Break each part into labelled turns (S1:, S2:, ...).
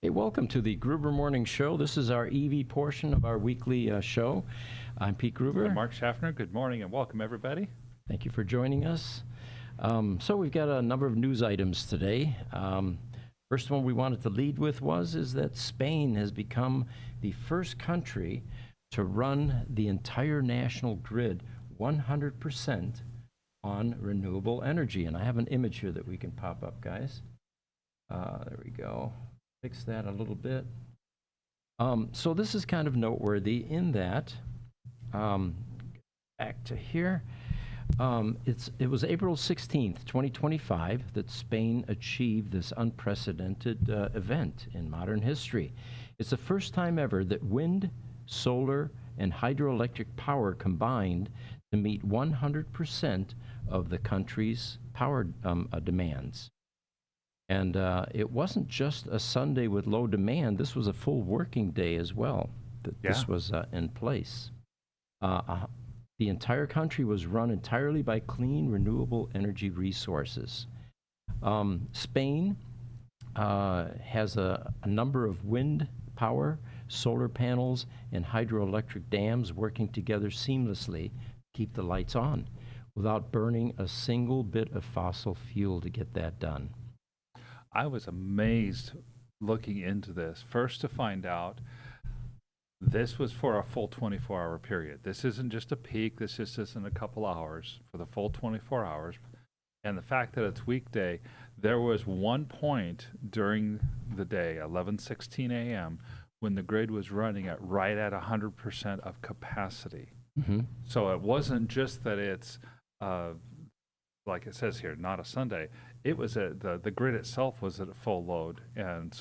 S1: Hey, welcome to the Gruber Morning Show. This is our EV portion of our weekly show. I'm Pete Gruber.
S2: I'm Mark Schaffner. Good morning and welcome, everybody.
S1: Thank you for joining us. So we've got a number of news items today. First one we wanted to lead with is that Spain has become the first country to run the entire national grid 100% on renewable energy. And I have an image here that we can pop up, guys. There we go. Fix that a little bit. So this is kind of noteworthy in that, back to here, it was April 16th, 2025 that Spain achieved this unprecedented event in modern history. It's the first time ever that wind, solar, and hydroelectric power combined to meet 100% of the country's power demands. And it wasn't just a Sunday with low demand. This was a full working day as well that this was in place. The entire country was run entirely by clean, renewable energy resources. Spain has a number of wind power, solar panels, and hydroelectric dams working together seamlessly to keep the lights on without burning a single bit of fossil fuel to get that done.
S2: I was amazed looking into this. First, to find out this was for a full 24-hour period. This isn't just a peak. This just isn't a couple hours, for the full 24 hours. And the fact that it's weekday, there was one point during the day, 11:16 a.m., when the grid was running at right at 100% of capacity. Mm-hmm. So it wasn't just that it's like it says here, not a Sunday. It was the grid itself was at a full load, and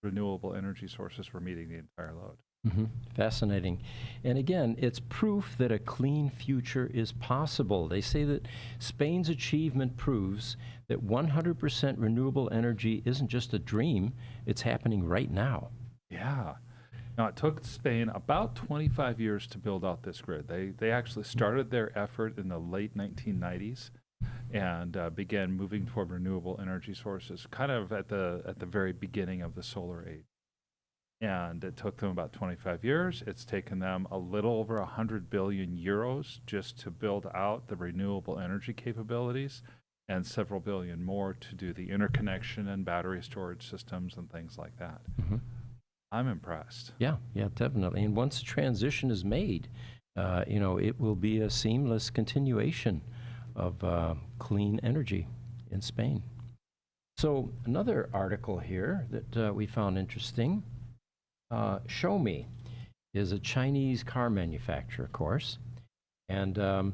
S2: renewable energy sources were meeting the entire load.
S1: Mm-hmm. Fascinating. And again, it's proof that a clean future is possible. They say that Spain's achievement proves that 100% renewable energy isn't just a dream, it's happening right now.
S2: Yeah. Now, it took Spain about 25 years to build out this grid. They actually started their effort in the late 1990s. And began moving toward renewable energy sources, kind of at the very beginning of the solar age. And it took them about 25 years. It's taken them a little over 100 billion euros just to build out the renewable energy capabilities, and several billion more to do the interconnection and battery storage systems and things like that. Mm-hmm. I'm impressed.
S1: Yeah, definitely. And once the transition is made, it will be a seamless continuation of clean energy in Spain. So another article here that we found interesting, Xiaomi is a Chinese car manufacturer, of course, and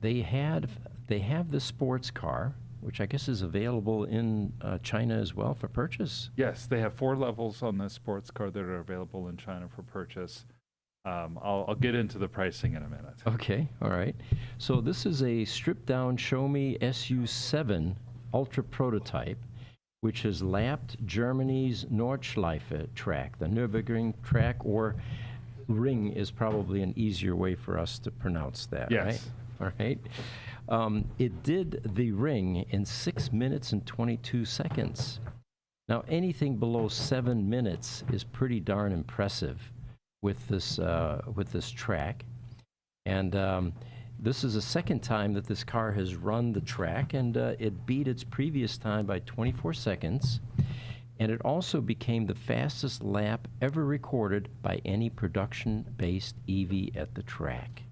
S1: they have the sports car, which I guess is available in China as well for purchase.
S2: Yes, they have 4 levels on the sports car that are available in China for purchase. I'll get into the pricing in a minute.
S1: Okay, all right. So this is a stripped-down Xiaomi SU7 Ultra prototype, which has lapped Germany's Nordschleife track, the Nürburgring track, or Ring is probably an easier way for us to pronounce that,
S2: yes.
S1: Right? All right. It did the Ring in 6 minutes and 22 seconds. Now, anything below 7 minutes is pretty darn impressive with this track, and this is the second time that this car has run the track, and it beat its previous time by 24 seconds, and it also became the fastest lap ever recorded by any production-based EV at the track.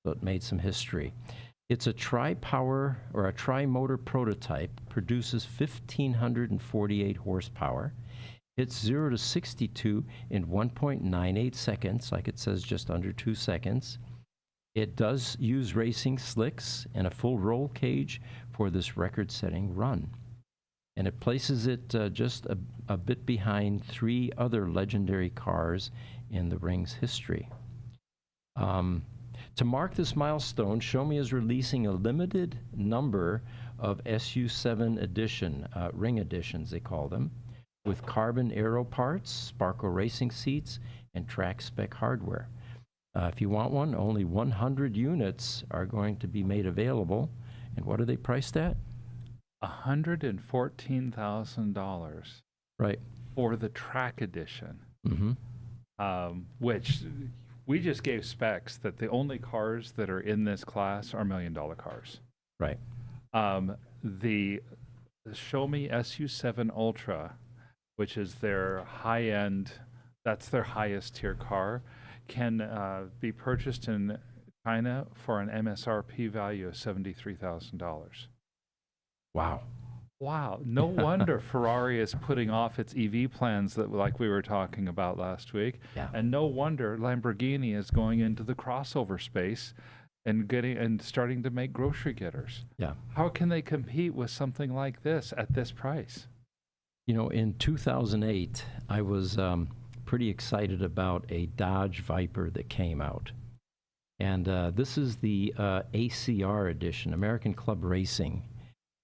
S1: So it made some history. It's a tri-power or a tri-motor prototype, produces 1,548 horsepower. It's 0 to 62 in 1.98 seconds, like it says, just under 2 seconds. It does use racing slicks and a full roll cage for this record-setting run. And it places it just a bit behind 3 other legendary cars in the Ring's history. To mark this milestone, Xiaomi is releasing a limited number of SU7 edition, Ring editions they call them, with carbon aero parts, Sparkle racing seats, and track spec hardware. If you want one, only 100 units are going to be made available. And what are they priced at?
S2: $114,000.
S1: Right.
S2: for the track edition,
S1: Mm-hmm.
S2: which we just gave specs that the only cars that are in this class are $1 million cars.
S1: Right.
S2: The Xiaomi SU7 Ultra, which is their high-end, that's their highest tier car, can be purchased in China for an MSRP value of $73,000.
S1: Wow.
S2: Wow, no wonder Ferrari is putting off its EV plans that like we were talking about last week.
S1: Yeah.
S2: And no wonder Lamborghini is going into the crossover space and starting to make grocery getters.
S1: Yeah.
S2: How can they compete with something like this at this price?
S1: You know, in 2008, I was pretty excited about a Dodge Viper that came out. And this is the ACR edition, American Club Racing,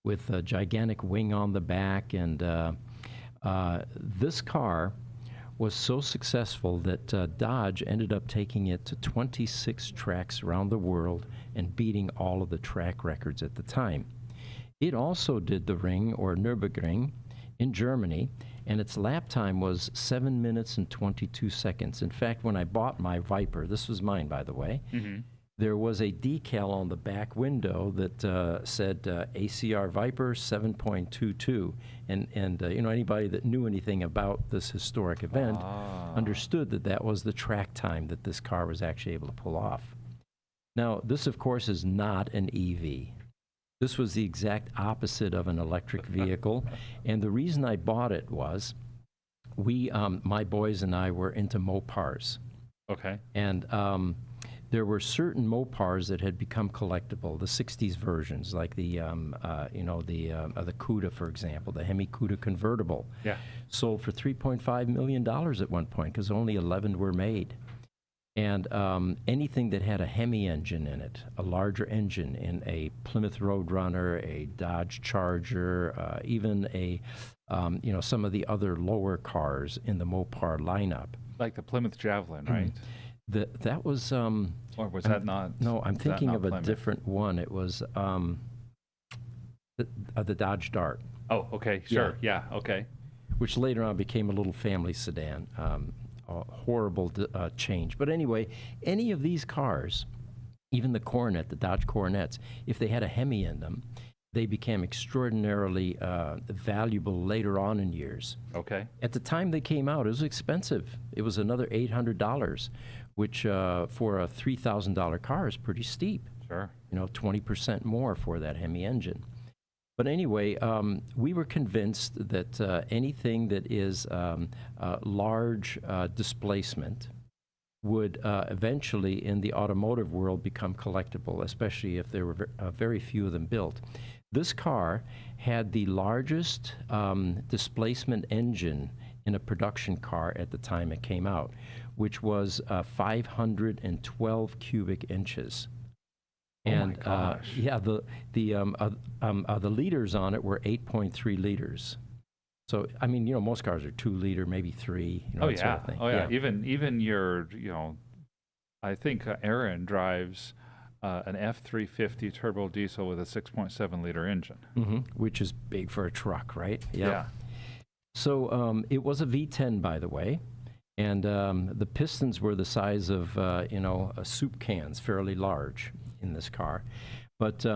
S1: with a gigantic wing on the back. And this car was so successful that Dodge ended up taking it to 26 tracks around the world and beating all of the track records at the time. It also did the ring, or Nürburgring, in Germany, and its lap time was 7 minutes and 22 seconds. In fact, when I bought my Viper, this was mine, by the way, there was a decal on the back window that said ACR Viper 7.22. And you know, anybody that knew anything about this historic event understood that that was the track time that this car was actually able to pull off. Now, this, of course, is not an EV. This was the exact opposite of an electric vehicle. And the reason I bought it was my boys and I were into Mopars.
S2: Okay.
S1: And there were certain Mopars that had become collectible, the 60s versions, like the Cuda, for example, the Hemi Cuda convertible.
S2: Yeah.
S1: Sold for $3.5 million at one point because only 11 were made. And anything that had a Hemi engine in it, a larger engine in a Plymouth Roadrunner, a Dodge Charger, even some of the other lower cars in the Mopar lineup.
S2: Like the Plymouth Javelin, right?
S1: That was...
S2: or was that not?
S1: No, I'm thinking of a
S2: Plymouth?
S1: different one. It was the Dodge Dart.
S2: Oh, okay, sure, yeah, okay.
S1: Which later on became a little family sedan. A horrible change. But anyway, any of these cars, even the Coronet, the Dodge Coronets, if they had a Hemi in them, they became extraordinarily valuable later on in years.
S2: Okay.
S1: At the time they came out, it was expensive. It was another $800, which for a $3,000 car is pretty steep.
S2: Sure.
S1: 20% more for that Hemi engine. But anyway, we were convinced that anything that is large displacement would eventually, in the automotive world, become collectible, especially if there were very few of them built. This car had the largest displacement engine in a production car at the time it came out, which was 512 cubic inches. And
S2: oh my gosh.
S1: yeah, the liters on it were 8.3 liters. So I mean, most cars are 2 liter, maybe 3.
S2: Oh
S1: that
S2: yeah.
S1: sort of thing.
S2: Oh yeah. Even your, I think Aaron drives an F350 turbo diesel with a 6.7 liter engine,
S1: Which is big for a truck, right?
S2: Yeah.
S1: So it was a V10, by the way, and the pistons were the size of soup cans, fairly large in this car. But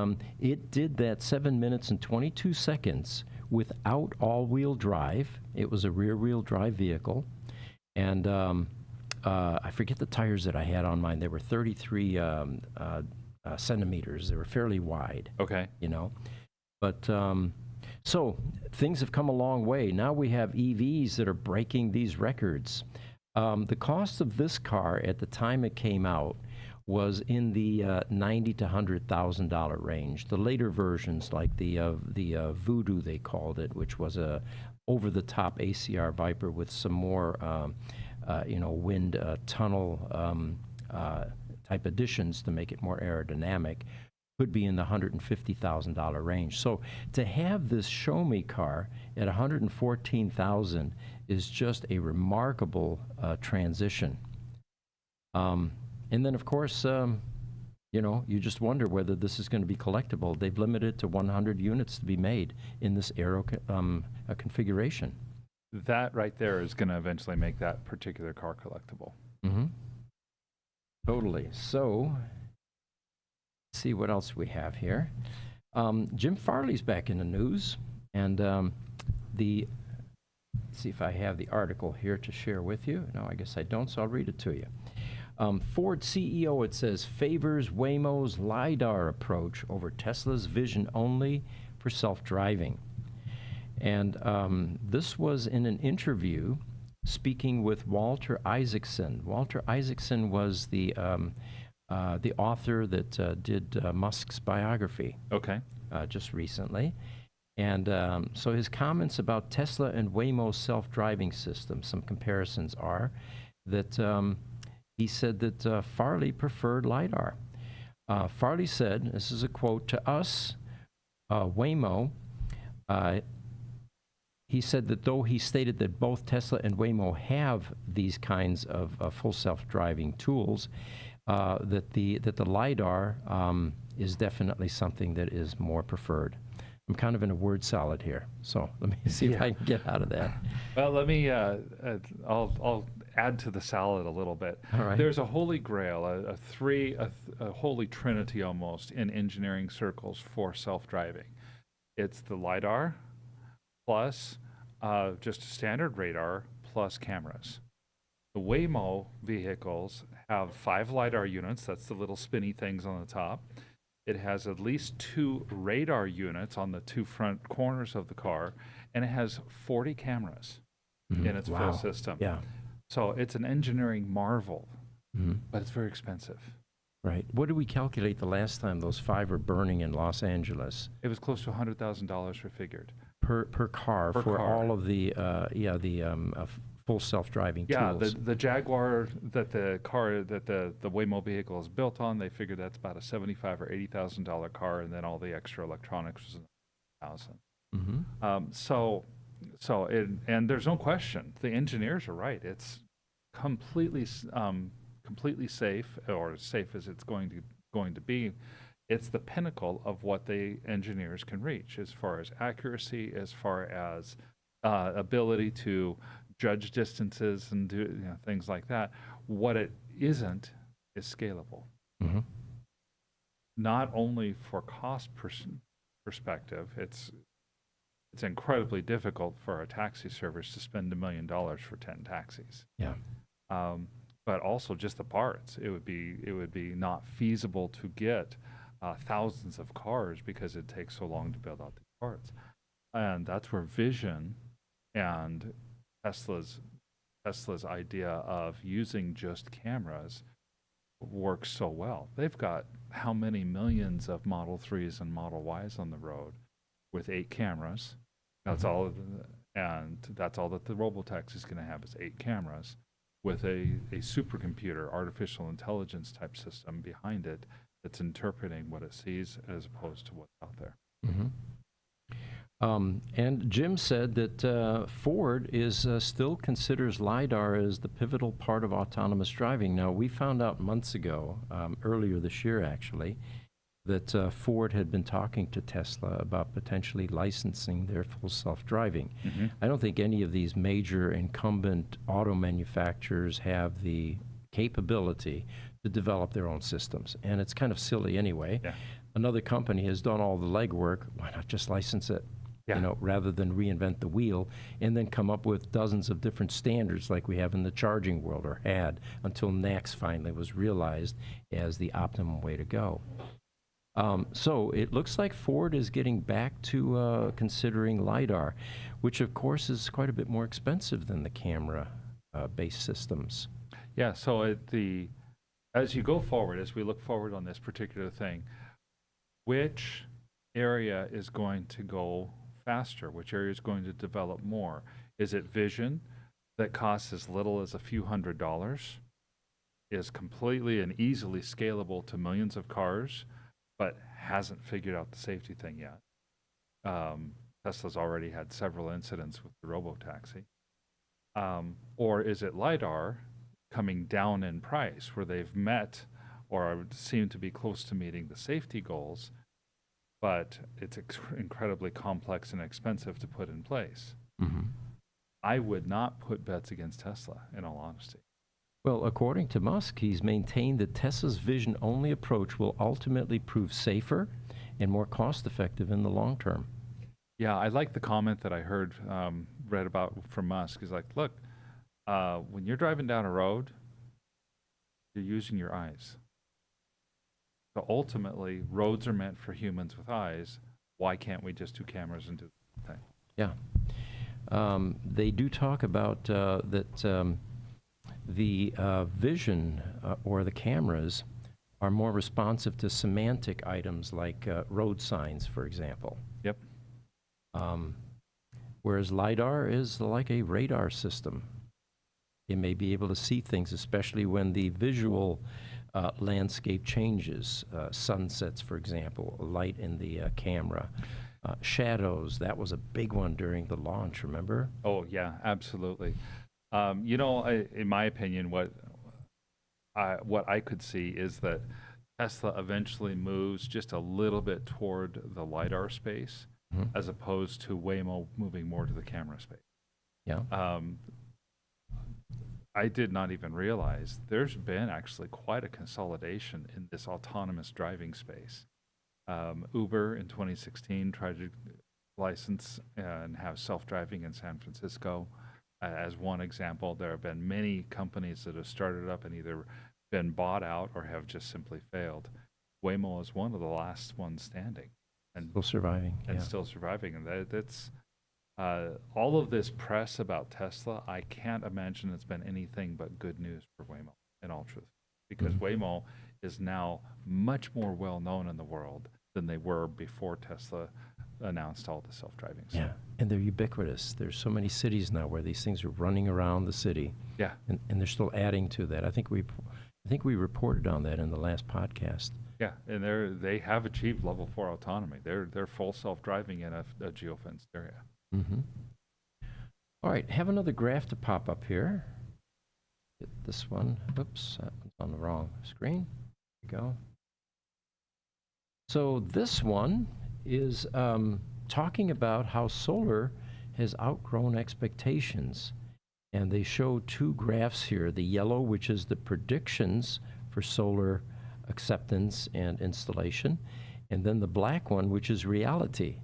S1: it did that 7 minutes and 22 seconds without all-wheel drive. It was a rear-wheel drive vehicle. And I forget the tires that I had on mine. They were 33 centimeters. They were fairly wide.
S2: Okay.
S1: But so things have come a long way. Now we have EVs that are breaking these records. The cost of this car at the time it came out was in the $90,000 to $100,000 range. The later versions, like the Voodoo, they called it, which was a over-the-top ACR Viper with some more, wind tunnel type additions to make it more aerodynamic, could be in the $150,000 range. So to have this Xiaomi car at $114,000 is just a remarkable transition. And then, of course, you just wonder whether this is going to be collectible. They've limited it to 100 units to be made in this aero configuration.
S2: That right there is going to eventually make that particular car collectible.
S1: Mm-hmm. Totally. So, let's see what else we have here. Jim Farley's back in the news, and let's see if I have the article here to share with you. No, I guess I don't, so I'll read it to you. Ford CEO, it says, favors Waymo's LiDAR approach over Tesla's vision only for self-driving. And this was in an interview speaking with Walter Isaacson. Walter Isaacson was the author that did Musk's biography.
S2: Okay.
S1: Just recently. And so his comments about Tesla and Waymo's self-driving system, some comparisons are that he said that Farley preferred LiDAR. Farley said, this is a quote, to us, Waymo, he said that though he stated that both Tesla and Waymo have these kinds of full self-driving tools, that the LiDAR is definitely something that is more preferred. I'm kind of in a word salad here, so let me see if I can get out of that.
S2: Well, let me, I'll add to the salad a little bit.
S1: All right.
S2: There's a holy grail, a holy trinity almost in engineering circles for self-driving. It's the LiDAR plus just a standard radar plus cameras. The Waymo vehicles have 5 LiDAR units, that's the little spinny things on the top. It has at least 2 radar units on the 2 front corners of the car, and it has 40 cameras in its full system.
S1: Yeah.
S2: So it's an engineering marvel, but it's very expensive.
S1: Right. What did we calculate the last time those 5 were burning in Los Angeles?
S2: It was close to $100,000 for figured.
S1: Per car
S2: Per
S1: for
S2: car.
S1: all of the full self-driving tools.
S2: Yeah, the Jaguar that the car that the Waymo vehicle is built on, they figured that's about a $75,000 or $80,000 car, and then all the extra electronics was $1,000. And there's no question, the engineers are right. It's completely safe, or as safe as it's going to be. It's the pinnacle of what the engineers can reach as far as accuracy, as far as ability to judge distances and do things like that. What it isn't is scalable. Not only for cost perspective, it's incredibly difficult for a taxi service to spend $1 million for 10 taxis.
S1: Yeah.
S2: But also just the parts. It would be not feasible to get thousands of cars because it takes so long to build out the parts. And that's where vision and Tesla's idea of using just cameras works so well. They've got how many millions of Model 3s and Model Ys on the road with 8 cameras. That's all, and that's all that the Robotaxi is going to have is 8 cameras with a supercomputer, artificial intelligence type system behind it that's interpreting what it sees as opposed to what's out there.
S1: And Jim said that Ford still considers LiDAR as the pivotal part of autonomous driving. Now, we found out months ago, earlier this year actually, that Ford had been talking to Tesla about potentially licensing their full self-driving. I don't think any of these major incumbent auto manufacturers have the capability to develop their own systems, and it's kind of silly anyway. Another company has done all the legwork. Why not just license it? Rather than reinvent the wheel and then come up with dozens of different standards like we have in the charging world, or had, until NACS finally was realized as the optimum way to go. So it looks like Ford is getting back to considering LiDAR, which of course is quite a bit more expensive than the camera-based systems.
S2: Yeah, so as you go forward, as we look forward on this particular thing, which area is going to go faster? Which area is going to develop more? Is it vision that costs as little as a few $100s, is completely and easily scalable to millions of cars, but hasn't figured out the safety thing yet? Tesla's already had several incidents with the Robotaxi. Or is it LiDAR coming down in price, where they've met or seem to be close to meeting the safety goals, but it's incredibly complex and expensive to put in place? I would not put bets against Tesla, in all honesty.
S1: Well, according to Musk, he's maintained that Tesla's vision-only approach will ultimately prove safer and more cost-effective in the long term.
S2: Yeah, I like the comment that I heard, read about from Musk. He's like, look, when you're driving down a road, you're using your eyes. So ultimately, roads are meant for humans with eyes. Why can't we just do cameras and do the thing?
S1: Yeah. They do talk about that the vision or the cameras are more responsive to semantic items like road signs, for example.
S2: Yep.
S1: Whereas LiDAR is like a radar system. It may be able to see things, especially when the visual landscape changes. Sunsets, for example, light in the camera. Shadows, that was a big one during the launch, remember?
S2: Oh, yeah, absolutely. In my opinion, what I could see is that Tesla eventually moves just a little bit toward the LiDAR space, as opposed to Waymo moving more to the camera space.
S1: Yeah.
S2: I did not even realize there's been actually quite a consolidation in this autonomous driving space. Uber in 2016 tried to license and have self-driving in San Francisco. As one example, there have been many companies that have started up and either been bought out or have just simply failed. Waymo is one of the last ones standing. And
S1: Still surviving.
S2: and
S1: Yeah.
S2: still surviving. And that's all of this press about Tesla. I can't imagine it's been anything but good news for Waymo, in all truth, because Waymo is now much more well known in the world than they were before Tesla announced all the self-driving stuff.
S1: Yeah, and they're ubiquitous. There's so many cities now where these things are running around the city.
S2: Yeah.
S1: And they're still adding to that. I think we reported on that in the last podcast.
S2: Yeah, and they have achieved level 4 autonomy. They're full self-driving in a geofenced area.
S1: Mm-hmm. All right, have another graph to pop up here. Get this one. Oops, that one's on the wrong screen. There we go. So this one is talking about how solar has outgrown expectations. And they show two graphs here. The yellow, which is the predictions for solar acceptance and installation, and then the black one, which is reality.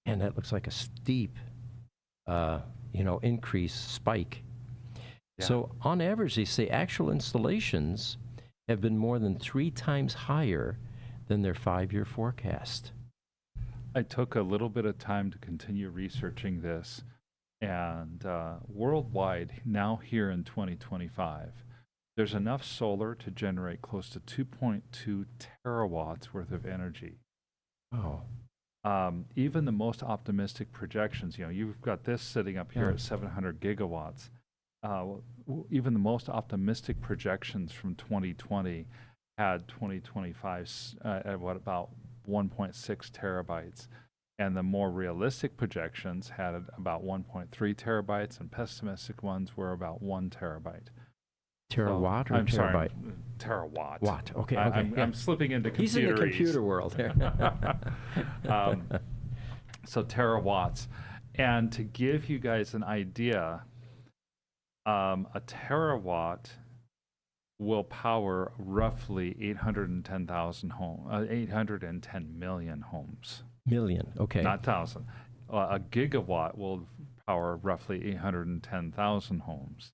S1: And that looks like a steep, increase, spike.
S2: Yeah.
S1: So on average, they say actual installations have been more than 3 times higher than their 5-year forecast.
S2: I took a little bit of time to continue researching this, and worldwide, now here in 2025, there's enough solar to generate close to 2.2 terawatts worth of energy.
S1: Oh.
S2: Even the most optimistic projections, you've got this sitting up here at 700 gigawatts. Even the most optimistic projections from 2020 had 2025 at about 1.6 terabytes. And the more realistic projections had about 1.3 terabytes, and pessimistic ones were about 1 terabyte.
S1: Terawatt or
S2: I'm
S1: terabyte?
S2: Sorry, terawatt.
S1: Watt. Okay.
S2: I'm slipping into computer.
S1: He's in the computer world here.
S2: So terawatts. And to give you guys an idea, a terawatt will power roughly 810 million homes.
S1: Million, okay.
S2: Not thousand. A gigawatt will power roughly 810,000 homes.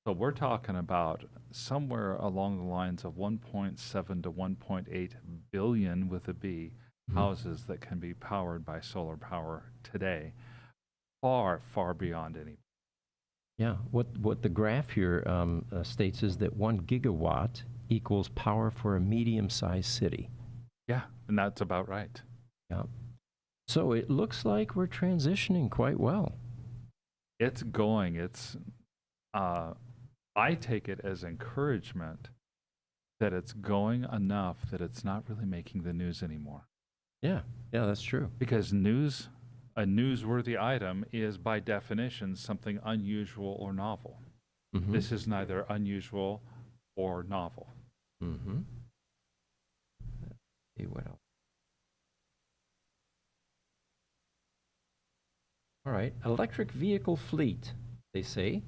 S2: So we're talking about somewhere along the lines of 1.7 to 1.8 billion with a B houses that can be powered by solar power today. Far, far beyond any.
S1: Yeah, what the graph here states is that 1 gigawatt equals power for a medium-sized city.
S2: Yeah, and that's about right.
S1: Yeah. So it looks like we're transitioning quite well.
S2: It's going. I take it as encouragement that it's going enough that it's not really making the news anymore.
S1: Yeah, that's true.
S2: Because a newsworthy item is by definition something unusual or novel.
S1: Mm-hmm.
S2: This is neither unusual or novel.
S1: Mm-hmm. Let's see what else. All right. Electric vehicle fleet, they say,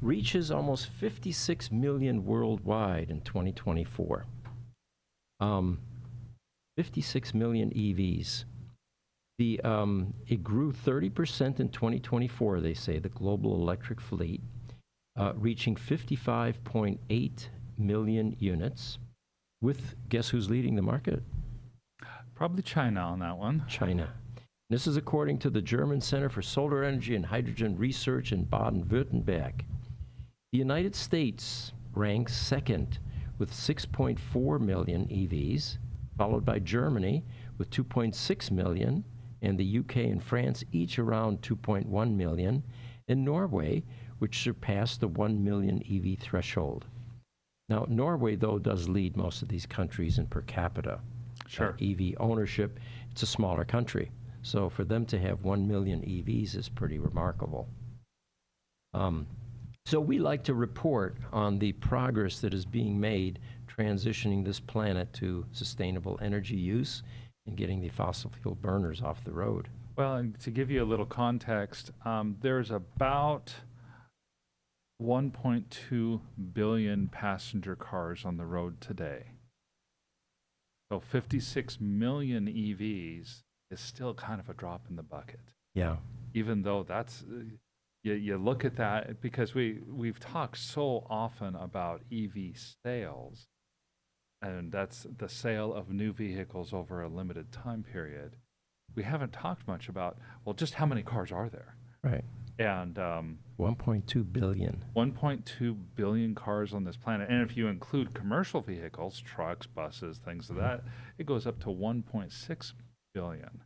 S1: reaches almost 56 million worldwide in 2024. 56 million EVs. It grew 30% in 2024, they say, the global electric fleet, reaching 55.8 million units, with, guess who's leading the market?
S2: Probably China on that one.
S1: China. This is according to the German Center for Solar Energy and Hydrogen Research in Baden-Württemberg. The United States ranks second with 6.4 million EVs, followed by Germany with 2.6 million, and the UK and France each around 2.1 million, and Norway, which surpassed the 1 million EV threshold. Now, Norway, though, does lead most of these countries in per capita EV ownership. It's a smaller country. So for them to have 1 million EVs is pretty remarkable. So we like to report on the progress that is being made transitioning this planet to sustainable energy use and getting the fossil fuel burners off the road.
S2: Well, and to give you a little context, there's about 1.2 billion passenger cars on the road today. So 56 million EVs is still kind of a drop in the bucket.
S1: Yeah.
S2: Even though that's, you look at that, because we've talked so often about EV sales, and that's the sale of new vehicles over a limited time period. We haven't talked much about, well, just how many cars are there?
S1: Right.
S2: And
S1: 1.2 billion.
S2: 1.2 billion cars on this planet. And if you include commercial vehicles, trucks, buses, things of that, it goes up to 1.6 billion.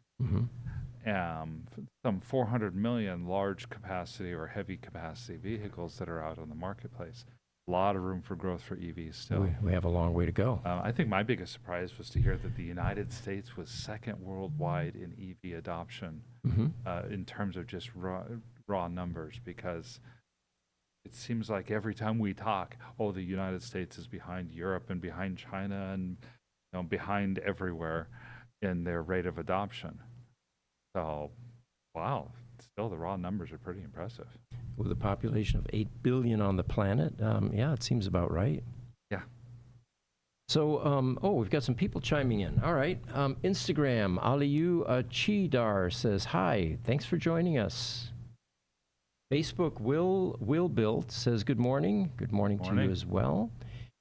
S2: Some 400 million large capacity or heavy capacity vehicles that are out on the marketplace. A lot of room for growth for EVs still.
S1: We have a long way to go.
S2: I think my biggest surprise was to hear that the United States was second worldwide in EV adoption in terms of just raw numbers, because it seems like every time we talk, oh, the United States is behind Europe and behind China and behind everywhere in their rate of adoption. So, wow, still the raw numbers are pretty impressive.
S1: With a population of 8 billion on the planet, yeah, it seems about right.
S2: Yeah.
S1: So, we've got some people chiming in. All right. Instagram, Aliyu Chidar says, hi, thanks for joining us. Facebook, Will Built says, good morning. Good morning to you as well.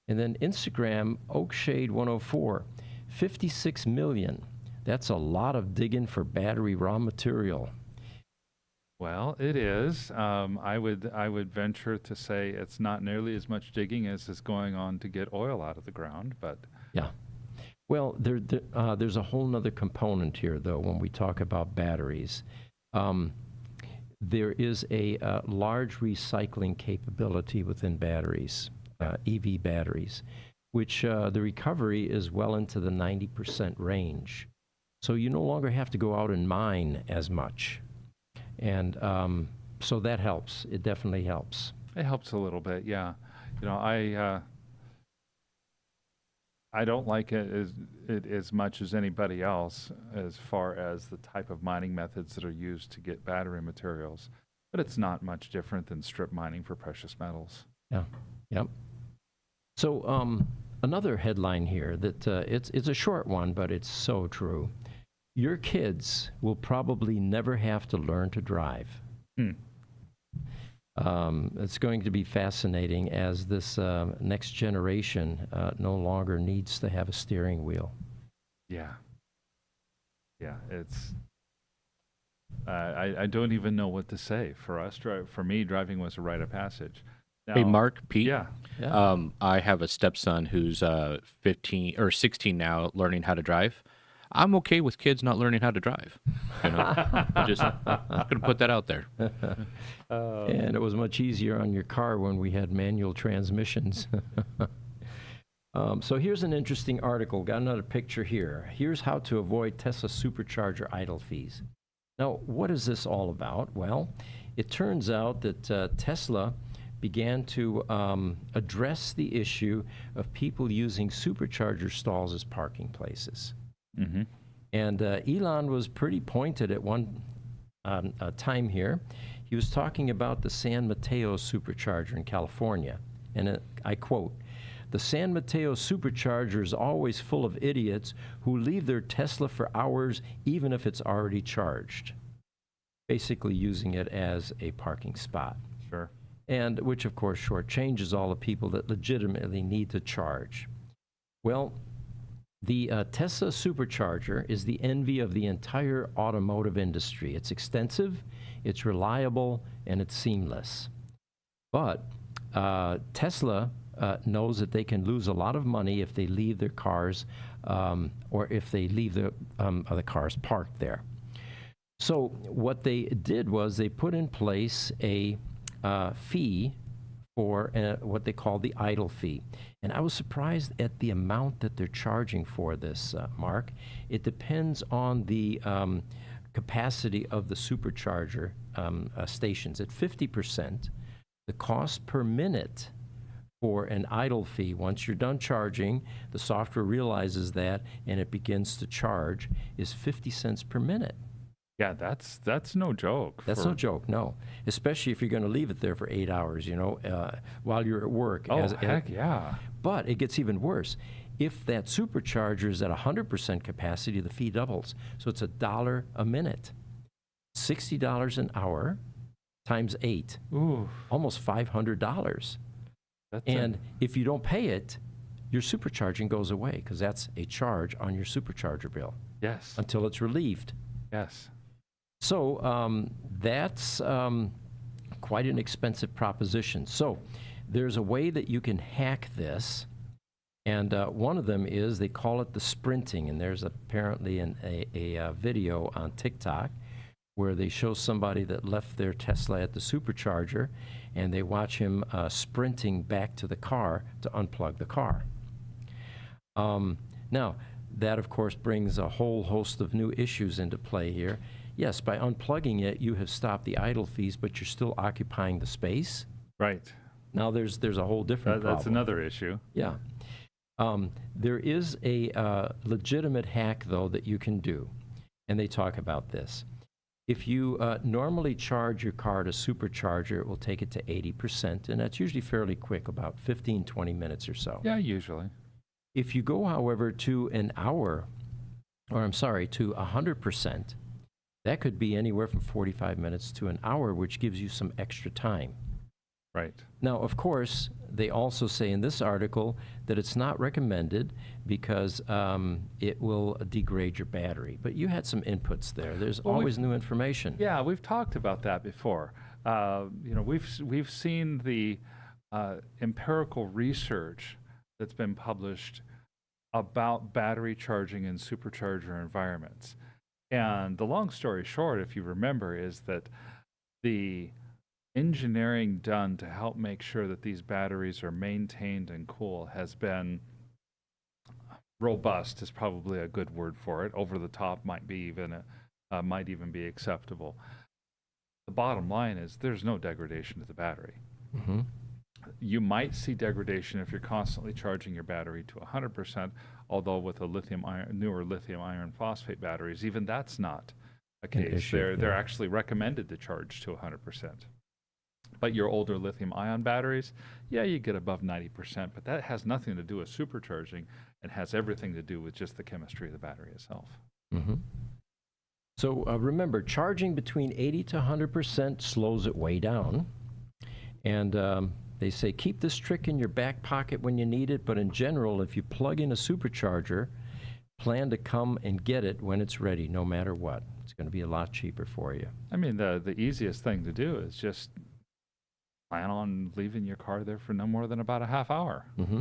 S1: And then Instagram, Oakshade104, 56 million. That's a lot of digging for battery raw material.
S2: Well, it is. I would venture to say it's not nearly as much digging as is going on to get oil out of the ground, but
S1: yeah. Well, there's a whole nother component here, though, when we talk about batteries. There is a large recycling capability within batteries, EV batteries, which the recovery is well into the 90% range. So you no longer have to go out and mine as much. And so that helps. It definitely helps.
S2: It helps a little bit, yeah. I don't like it as much as anybody else as far as the type of mining methods that are used to get battery materials. But it's not much different than strip mining for precious metals.
S1: Yeah. Yep. So another headline here that it's a short one, but it's so true. Your kids will probably never have to learn to drive. It's going to be fascinating as this next generation no longer needs to have a steering wheel.
S2: Yeah. Yeah, it's... I don't even know what to say. For us, for me, driving was a rite of passage. Now,
S3: hey, Mark, Pete.
S2: Yeah.
S3: I have a stepson who's 15 or 16 now, learning how to drive. I'm okay with kids not learning how to drive. Just gonna put that out there.
S1: And it was much easier on your car when we had manual transmissions. So here's an interesting article. Got another picture here. Here's how to avoid Tesla Supercharger idle fees. Now, what is this all about? Well, it turns out that Tesla began to address the issue of people using supercharger stalls as parking places. And Elon was pretty pointed at one time here. He was talking about the San Mateo Supercharger in California. And I quote, "The San Mateo Supercharger is always full of idiots who leave their Tesla for hours even if it's already charged." Basically using it as a parking spot.
S2: Sure.
S1: And which, of course, shortchanges all the people that legitimately need to charge. Well, the Tesla Supercharger is the envy of the entire automotive industry. It's extensive, it's reliable, and it's seamless. But Tesla knows that they can lose a lot of money if they leave their cars or if they leave the cars parked there. So what they did was they put in place a fee for what they call the idle fee. And I was surprised at the amount that they're charging for this, Mark. It depends on the capacity of the supercharger stations. At 50%, the cost per minute for an idle fee, once you're done charging, the software realizes that and it begins to charge, is 50 cents per minute.
S2: Yeah, that's no joke.
S1: That's no joke, no. Especially if you're going to leave it there for 8 hours, while you're at work.
S2: Oh, heck yeah.
S1: But it gets even worse. If that supercharger is at 100% capacity, the fee doubles. So it's $1 a minute. $60 an hour times 8.
S2: Ooh.
S1: Almost $500. And if you don't pay it, your supercharging goes away because that's a charge on your supercharger bill.
S2: Yes.
S1: Until it's relieved.
S2: Yes.
S1: So that's quite an expensive proposition. So there's a way that you can hack this, and one of them is they call it the sprinting, and there's apparently a video on TikTok where they show somebody that left their Tesla at the supercharger, and they watch him sprinting back to the car to unplug the car. Now, that, of course, brings a whole host of new issues into play here. Yes, by unplugging it, you have stopped the idle fees, but you're still occupying the space.
S2: Right.
S1: Now there's a whole different problem.
S2: That's another issue.
S1: Yeah. There is a legitimate hack, though, that you can do, and they talk about this. If you normally charge your car to supercharger, it will take it to 80%, and that's usually fairly quick, about 15, 20 minutes or so.
S2: Yeah, usually.
S1: If you go, however, to to 100%, that could be anywhere from 45 minutes to an hour, which gives you some extra time.
S2: Right.
S1: Now, of course, they also say in this article that it's not recommended because it will degrade your battery. But you had some inputs there. There's always new information.
S2: Yeah, we've talked about that before. We've seen the empirical research that's been published about battery charging in supercharger environments. And the long story short, if you remember, is that the engineering done to help make sure that these batteries are maintained and cool has been robust, is probably a good word for it. Over the top might even be acceptable. The bottom line is there's no degradation to the battery.
S1: Mm-hmm.
S2: You might see degradation if you're constantly charging your battery to 100%, although with newer lithium iron phosphate batteries, even that's not a case. They're actually recommended to charge to 100%. But your older lithium ion batteries, yeah, you get above 90%, but that has nothing to do with supercharging and has everything to do with just the chemistry of the battery itself.
S1: Mm-hmm. So remember, charging between 80 to 100% slows it way down. And they say keep this trick in your back pocket when you need it, but in general, if you plug in a supercharger, plan to come and get it when it's ready, no matter what. It's going to be a lot cheaper for you.
S2: I mean, the easiest thing to do is just plan on leaving your car there for no more than about a half hour.
S1: Mm-hmm.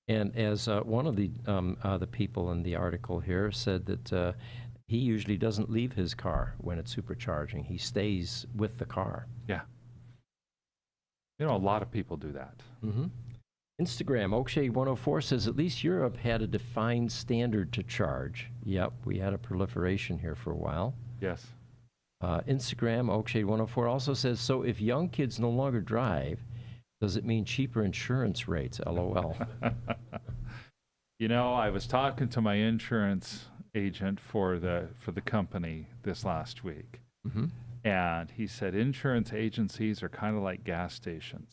S1: And as one of the people in the article here said that he usually doesn't leave his car when it's supercharging. He stays with the car.
S2: Yeah. You know, a lot of people do that.
S1: Mm-hmm. Instagram, Oakshay104 says, at least Europe had a defined standard to charge. Yep, we had a proliferation here for a while.
S2: Yes.
S1: Instagram, Oakshay104 also says, so if young kids no longer drive, does it mean cheaper insurance rates? LOL.
S2: You know, I was talking to my insurance agent for the company this last week.
S1: Mm-hmm.
S2: And he said insurance agencies are kind of like gas stations.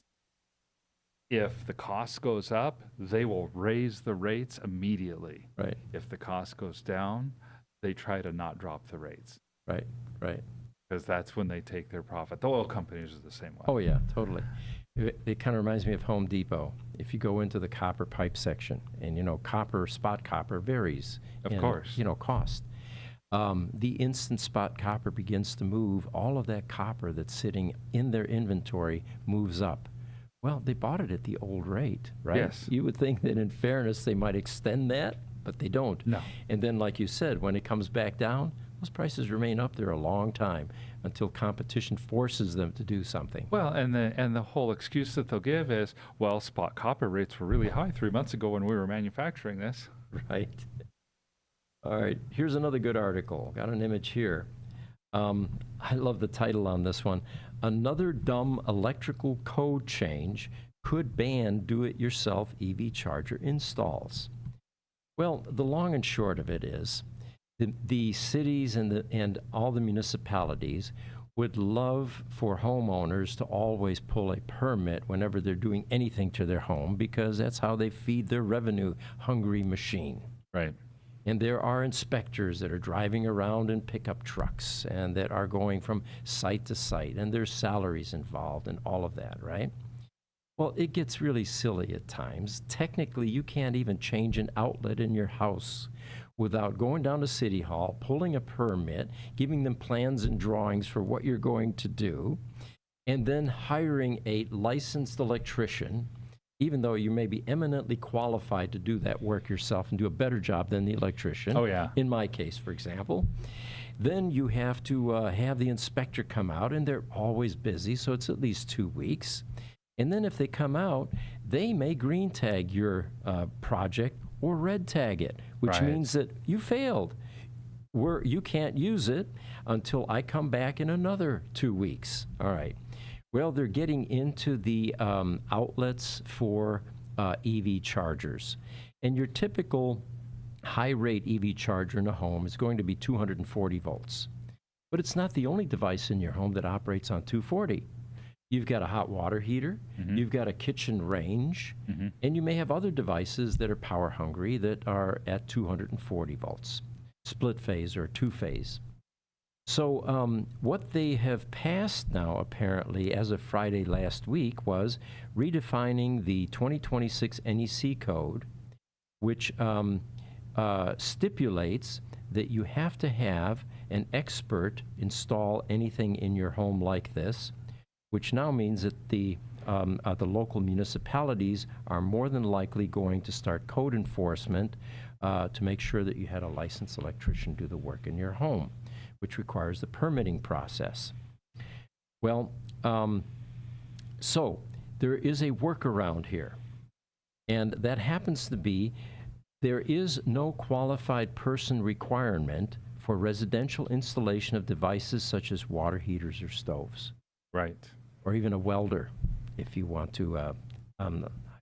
S2: If the cost goes up, they will raise the rates immediately.
S1: Right,
S2: If the cost goes down, they try to not drop the rates
S1: right, right.
S2: because that's when they take their profit. The oil companies are the same way.
S1: Oh, yeah, totally. It kind of reminds me of Home Depot. If you go into the copper pipe section, and, copper, spot copper varies.
S2: Of
S1: in,
S2: course.
S1: Cost. The instant spot copper begins to move. All of that copper that's sitting in their inventory moves up. Well, they bought it at the old rate, right?
S2: Yes.
S1: You would think that in fairness they might extend that, but they don't.
S2: No.
S1: And then, like you said, when it comes back down, those prices remain up there a long time until competition forces them to do something.
S2: Well, and the whole excuse that they'll give is, well, spot copper rates were really high 3 months ago when we were manufacturing this.
S1: Right. All right. Here's another good article. Got an image here. I love the title on this one. Another dumb electrical code change could ban do-it-yourself EV charger installs. Well, the long and short of it is the cities and all the municipalities would love for homeowners to always pull a permit whenever they're doing anything to their home because that's how they feed their revenue-hungry machine.
S2: Right.
S1: And there are inspectors that are driving around in pickup trucks and that are going from site to site, and there's salaries involved and all of that, right? Well, it gets really silly at times. Technically, you can't even change an outlet in your house without going down to City Hall, pulling a permit, giving them plans and drawings for what you're going to do, and then hiring a licensed electrician, even though you may be eminently qualified to do that work yourself and do a better job than the electrician.
S2: Oh, yeah.
S1: In my case, for example. Then you have to have the inspector come out, and they're always busy, so it's at least 2 weeks. And then if they come out, they may green tag your project or red tag it, which
S2: Right.
S1: means that you failed. You can't use it until I come back in another 2 weeks. All right. Well, they're getting into the outlets for EV chargers. And your typical high-rate EV charger in a home is going to be 240 volts. But it's not the only device in your home that operates on 240. You've got a hot water heater, you've got a kitchen range, and you may have other devices that are power hungry that are at 240 volts, split phase or two phase. So what they have passed now, apparently, as of Friday last week, was redefining the 2026 NEC code, which stipulates that you have to have an expert install anything in your home like this, which now means that the local municipalities are more than likely going to start code enforcement to make sure that you had a licensed electrician do the work in your home, which requires the permitting process. Well, so there is a workaround here, and that happens to be there is no qualified person requirement for residential installation of devices such as water heaters or stoves.
S2: Right.
S1: Or even a welder, if you want to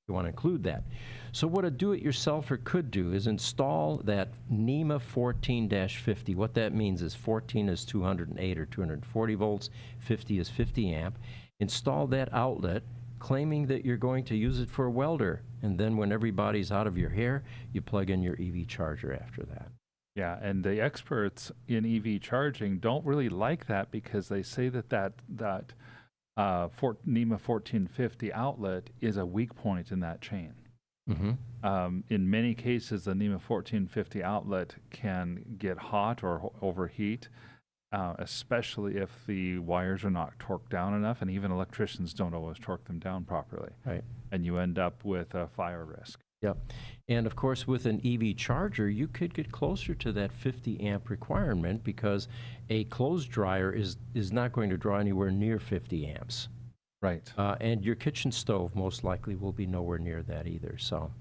S1: include that. So what a do-it-yourselfer could do is install that NEMA 14-50. What that means is 14 is 208 or 240 volts, 50 is 50 amp. Install that outlet, claiming that you're going to use it for a welder, and then when everybody's out of your hair, you plug in your EV charger after that.
S2: Yeah, and the experts in EV charging don't really like that because they say that NEMA 1450 outlet is a weak point in that chain. In many cases, the NEMA 1450 outlet can get hot or overheat, especially if the wires are not torqued down enough, and even electricians don't always torque them down properly.
S1: Right.
S2: And you end up with a fire risk.
S1: Yep. And of course, with an EV charger, you could get closer to that 50 amp requirement because a clothes dryer is not going to draw anywhere near 50 amps.
S2: Right.
S1: And your kitchen stove most likely will be nowhere near that either. So,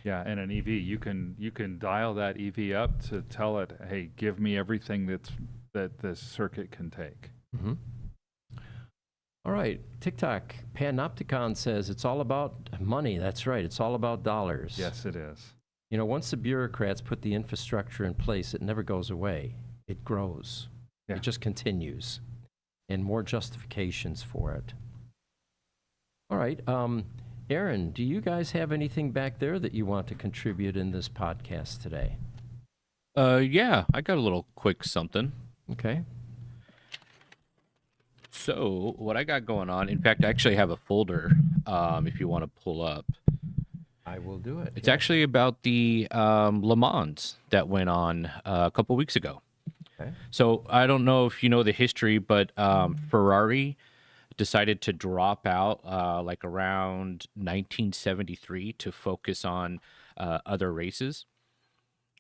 S2: yeah, and an EV, you can dial that EV up to tell it, hey, give me everything that this circuit can take.
S1: All right, TikTok Panopticon says it's all about money. That's right, it's all about dollars.
S2: Yes, it is.
S1: You know, once the bureaucrats put the infrastructure in place, it never goes away. It grows.
S2: Yeah.
S1: It just continues. and more justifications for it. All right. Aaron, do you guys have anything back there that you want to contribute in this podcast today?
S3: Yeah, I got a little quick something.
S1: Okay.
S3: So what I got going on, in fact, I actually have a folder, if you want to pull up.
S1: I will do it.
S3: It's actually about the Le Mans that went on a couple weeks ago.
S1: Okay.
S3: So I don't know if you know the history, but Ferrari decided to drop out like around 1973 to focus on other races.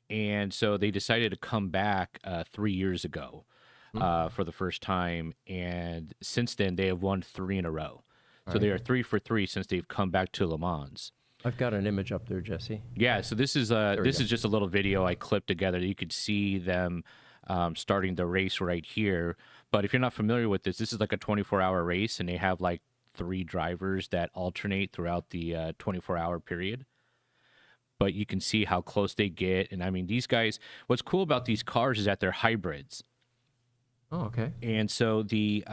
S3: And so they decided to come back 3 years ago for the first time. And since then, they have won 3 in a row. So they are 3 for 3 since they've come back to Le Mans.
S1: I've got an image up there, Jesse.
S3: Yeah, so this is just a little video I clipped together. You could see them starting the race right here. But if you're not familiar with this, this is like a 24-hour race, and they have like 3 drivers that alternate throughout the 24-hour period. But you can see how close they get. And I mean, these guys, what's cool about these cars is that they're hybrids.
S1: Oh, okay.
S3: And so the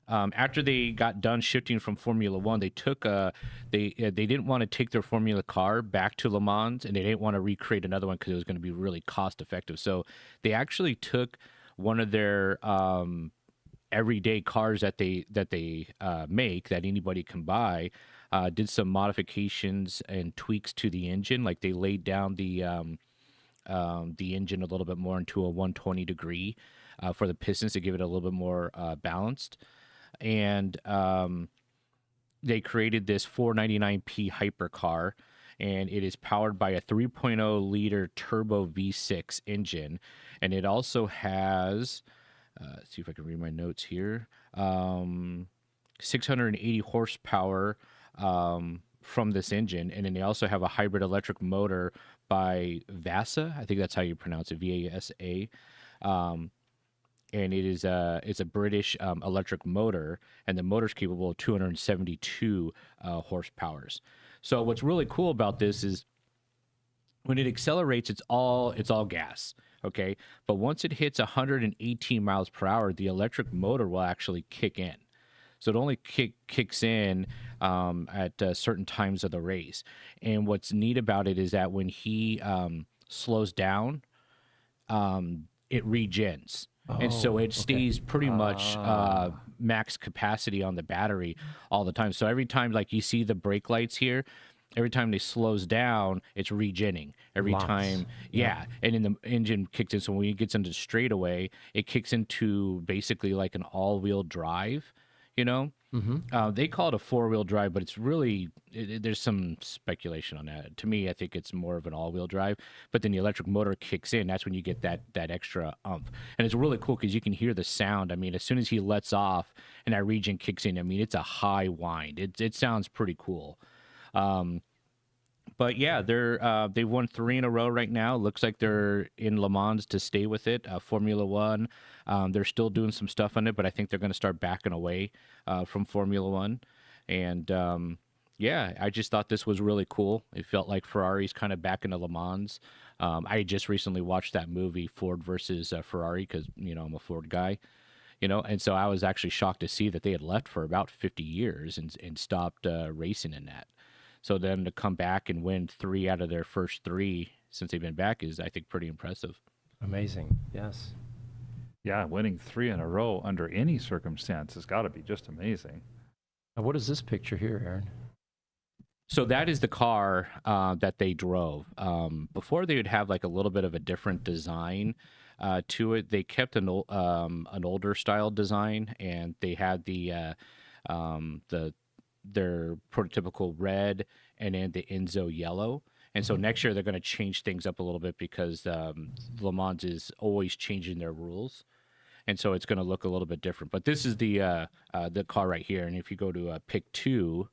S3: after they got done shifting from Formula One, they took they didn't want to take their Formula car back to Le Mans, and they didn't want to recreate another one because it was going to be really cost effective. So they actually took one of their everyday cars that they make that anybody can buy, did some modifications and tweaks to the engine, like they laid down the engine a little bit more into a 120 degree for the pistons to give it a little bit more balanced. And they created this 499p hypercar, and it is powered by a 3.0 liter turbo V6 engine. And it also has, let's see if I can read my notes here, 680 horsepower from this engine. And then they also have a hybrid electric motor by VASA. I think that's how you pronounce it, VASA. And it's a British electric motor, and the motor's capable of 272 horsepowers. So what's really cool about this is when it accelerates, it's all gas, okay? But once it hits 118 miles per hour, the electric motor will actually kick in. So it only kicks in at certain times of the race. And what's neat about it is that when he slows down, it regens. And so it stays pretty much max capacity on the battery all the time. So every time, like you see the brake lights here, every time they slows down, it's regenning. Every time, yeah. And then the engine kicks in. So when it gets into straightaway, it kicks into basically like an all-wheel drive, you know? They call it a 4-wheel drive, but it's really, there's some speculation on that. To me, I think it's more of an all-wheel drive. But then the electric motor kicks in. That's when you get that extra oomph. And it's really cool because you can hear the sound. I mean, as soon as he lets off and that regen kicks in, I mean, it's a high wind. It sounds pretty cool. But yeah, they've won 3 in a row right now. Looks like they're in Le Mans to stay with it. Formula One, they're still doing some stuff on it, but I think they're going to start backing away from Formula One. And yeah, I just thought this was really cool. It felt like Ferrari's kind of back into Le Mans. I just recently watched that movie Ford versus Ferrari because I'm a Ford guy. And so I was actually shocked to see that they had left for about 50 years and stopped racing in that. So then to come back and win 3 out of their first 3 since they've been back is, I think, pretty impressive.
S1: Amazing. Yes.
S2: Yeah, winning 3 in a row under any circumstance has got to be just amazing.
S1: Now, what is this picture here, Aaron?
S3: So that is the car that they drove. Before they would have like a little bit of a different design to it. They kept an older style design, and they had their prototypical red and then the Enzo yellow. And so next year they're going to change things up a little bit because Le Mans is always changing their rules. And so it's going to look a little bit different. But this is the car right here. And if you go to pick 2,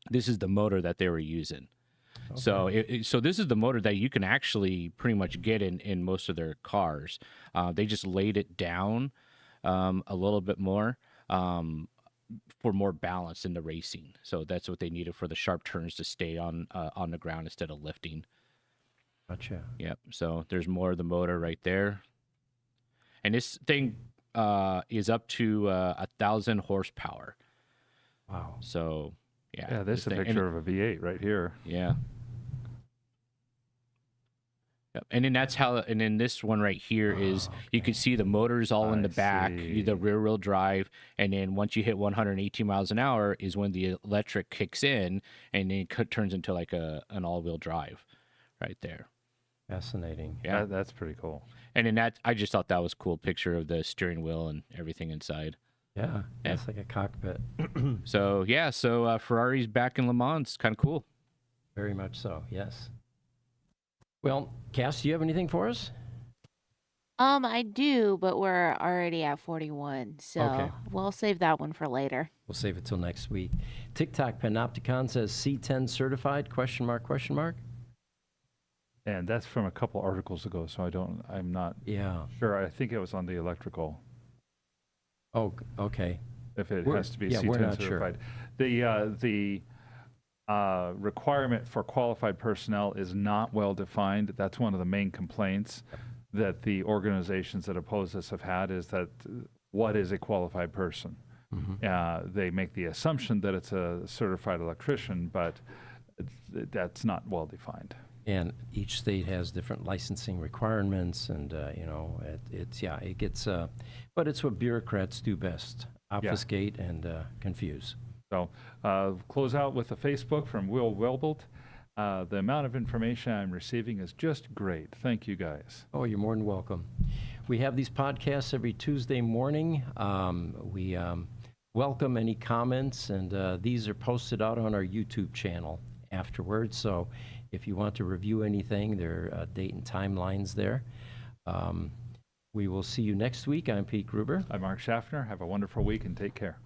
S3: this is the motor that they were using. Okay. So this is the motor that you can actually pretty much get in most of their cars. They just laid it down a little bit more. For more balance in the racing. So that's what they needed for the sharp turns to stay on the ground instead of lifting.
S1: Gotcha.
S3: Yep. So there's more of the motor right there. And this thing, is up to 1,000 horsepower.
S1: Wow.
S3: So, yeah.
S2: Yeah, this is a
S3: thing-
S2: picture of a V8 right here.
S3: Yeah. Yep. And then that's how, and then this one right here is, you can see the motors all in the back,
S2: see.
S3: the rear wheel drive. And then once you hit 118 miles an hour is when the electric kicks in, and then it turns into like an all wheel drive right there.
S1: Fascinating.
S3: Yeah.
S2: That's pretty cool.
S3: And then that, I just thought that was a cool picture of the steering wheel and everything inside.
S1: Yeah. It's like a cockpit.
S3: So, yeah. So Ferrari's back in Le Mans. It's kind of cool.
S1: Very much so. Yes. Well, Cass, do you have anything for us?
S4: I do, but we're already at 41, so
S1: Okay.
S4: we'll save that one for later.
S1: We'll save it till next week. TikTok Panopticon says C10 certified, question mark, question mark.
S2: And that's from a couple articles ago, so I'm not
S1: Yeah.
S2: sure. I think it was on the electrical,
S1: Oh, okay.
S2: if it
S1: We're-
S2: has to be
S1: yeah, we're
S2: C10
S1: not sure.
S2: certified. The requirement for qualified personnel is not well defined. That's one of the main complaints that the organizations that oppose this have had, is that what is a qualified person? They make the assumption that it's a certified electrician, but that's not well defined.
S1: And each state has different licensing requirements, and it gets. But it's what bureaucrats do best: obfuscate and confuse.
S2: So close out with a Facebook from Will Welbelt. The amount of information I'm receiving is just great. Thank you, guys.
S1: Oh, you're more than welcome. We have these podcasts every Tuesday morning. We welcome any comments, and these are posted out on our YouTube channel afterwards. So if you want to review anything, there are date and timelines there. We will see you next week. I'm Pete Gruber.
S2: I'm Mark Schaffner. Have a wonderful week and take care.